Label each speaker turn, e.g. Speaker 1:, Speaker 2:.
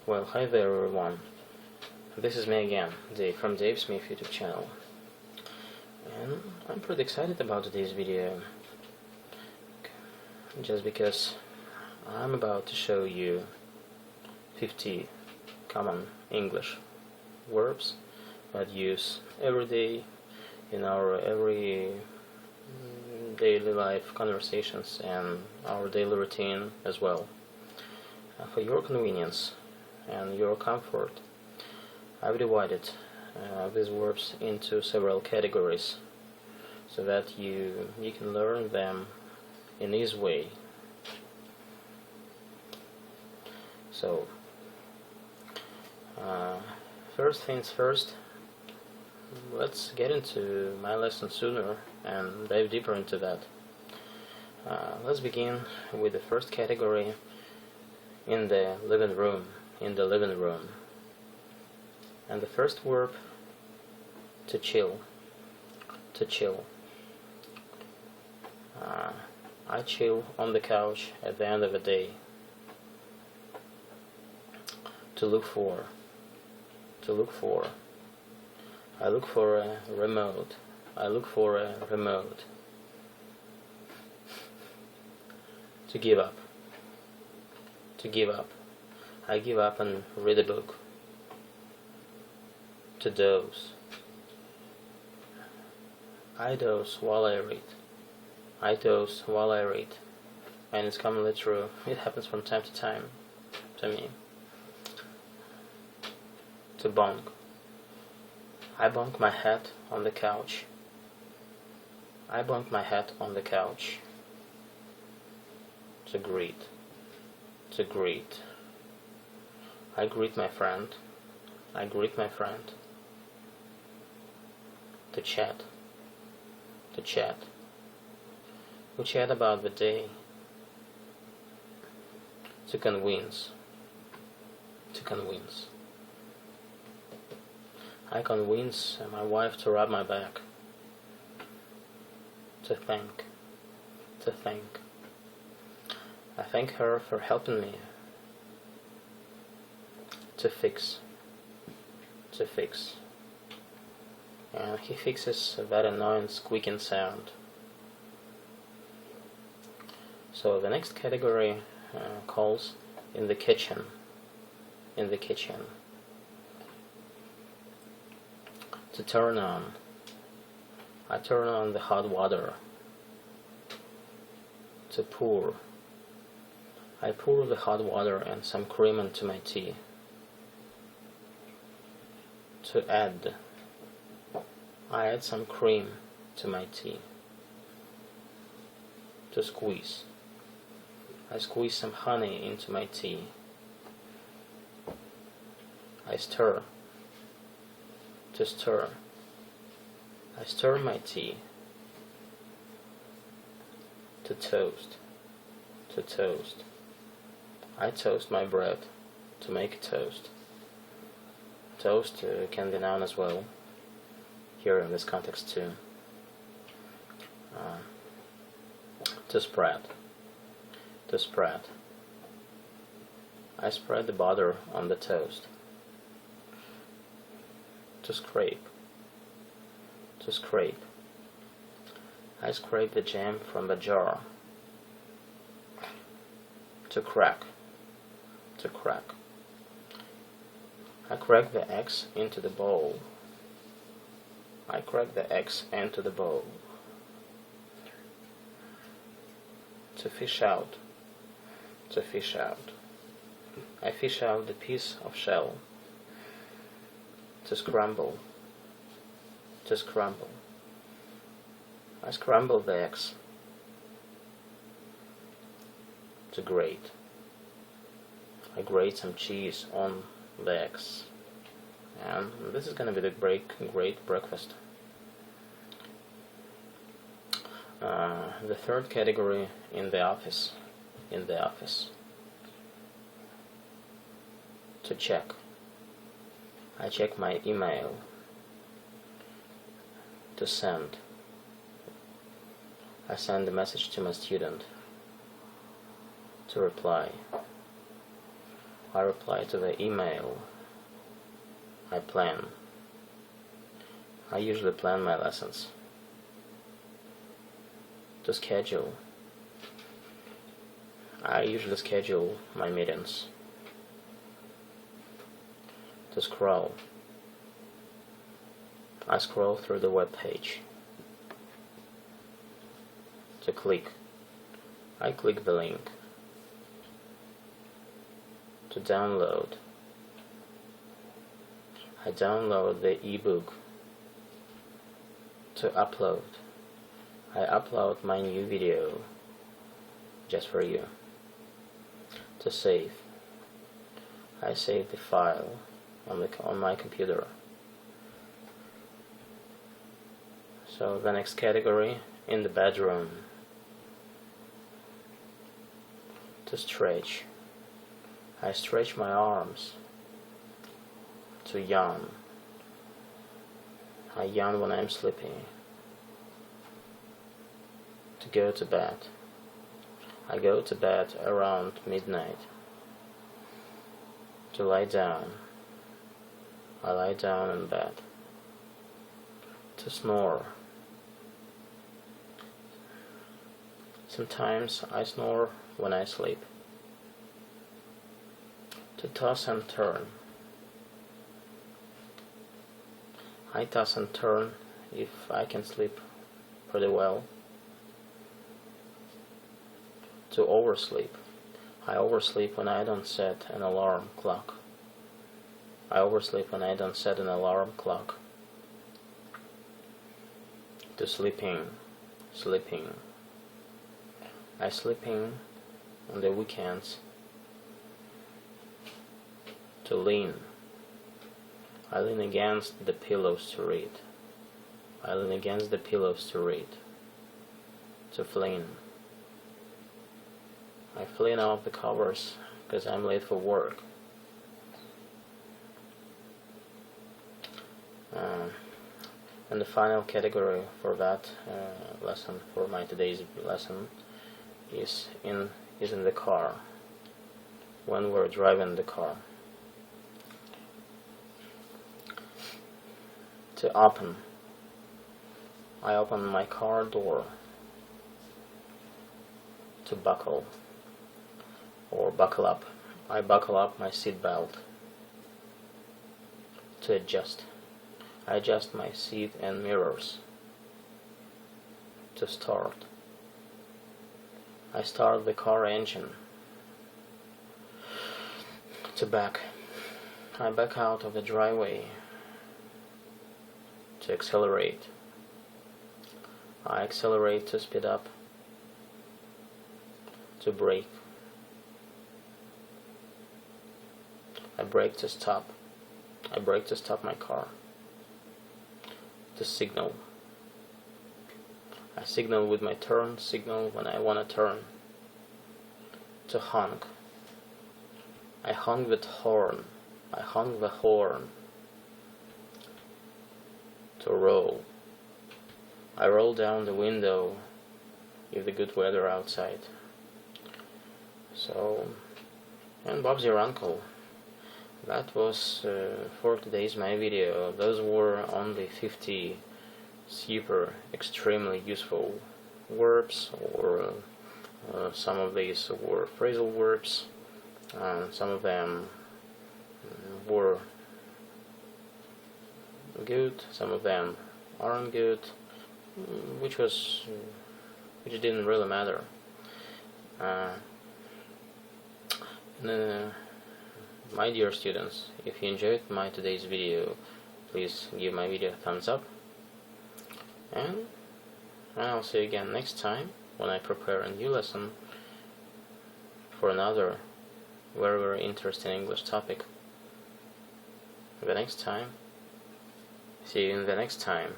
Speaker 1: Well, hi there everyone. This is me again, Dave from Dave Smith YouTube channel. And I'm pretty excited about today's video. Just because I'm about to show you 50 common English verbs that use every day in our every daily life conversations and our daily routine as well. For your convenience and your comfort, I've divided these verbs into several categories so that you can learn them in easy way. So, first things first, let's get into my lesson sooner and dive deeper into that. Let's begin with the first category, in the living room. And the first verb, to chill. I chill on the couch at the end of the day. To look for. I look for a remote. To give up. I give up and read a book. To doze. I doze while I read. And it's commonly true. It happens from time to time to me. To bonk. I bonk my head on the couch. To greet. I greet my friend. To chat. We chat about the day. To convince. I convince my wife to rub my back. To thank. I thank her for helping me. To fix. And he fixes that annoying squeaking sound. So the next category calls in the kitchen. To turn on. I turn on the hot water. To pour. I pour the hot water and some cream into my tea. To add. I add some cream to my tea. To squeeze. I squeeze some honey into my tea. I stir. To stir. I stir my tea. To toast. I toast my bread to make a toast. Toast can be noun as well, here in this context too. To spread. I spread the butter on the toast. To scrape. I scrape the jam from the jar. To crack. I crack the eggs into the bowl. To fish out. I fish out the piece of shell. To scramble. I scramble the eggs. To grate. I grate some cheese on the eggs. And this is gonna be the great breakfast. The third category, in the office. To check. I check my email. To send. I send a message to my student. To reply. I reply to the email. I plan. I usually plan my lessons. To schedule. I usually schedule my meetings. To scroll. I scroll through the web page. To click. I click the link. To download. I download the ebook. To upload. I upload my new video just for you. To save. I save the file on my computer. So the next category, in the bedroom. To stretch. I stretch my arms. To yawn. I yawn when I'm sleeping. To go to bed. I go to bed around midnight. To lie down. I lie down in bed. To snore. Sometimes I snore when I sleep. To toss and turn. I toss and turn if I can sleep pretty well. To oversleep. I oversleep when I don't set an alarm clock. I oversleep when I don't set an alarm clock. To sleeping. I sleeping on the weekends. To lean. I lean against the pillows to read. I lean against the pillows to read. To flean. I flean off the covers because I'm late for work. And the final category for that lesson, for my today's lesson, is in the car. When we're driving the car. To open. I open my car door. To buckle. Or buckle up. I buckle up my seat belt. To adjust. I adjust my seat and mirrors. To start. I start the car engine. To back. I back out of the driveway. To accelerate. I accelerate to speed up. To brake. I brake to stop. I brake to stop my car. To signal. I signal with my turn signal when I want to turn. To honk. I honk the horn. I honk the horn. To roll. I roll down the window if the good weather outside. So, and Bob's your uncle. That was for today's my video. Those were only 50 super extremely useful verbs, or some of these were phrasal verbs, and some of them were good, some of them aren't good, which didn't really matter. My dear students, if you enjoyed my today's video, please give my video a thumbs up, and I'll see you again next time when I prepare a new lesson for another very, very interesting English topic. See you in the next time.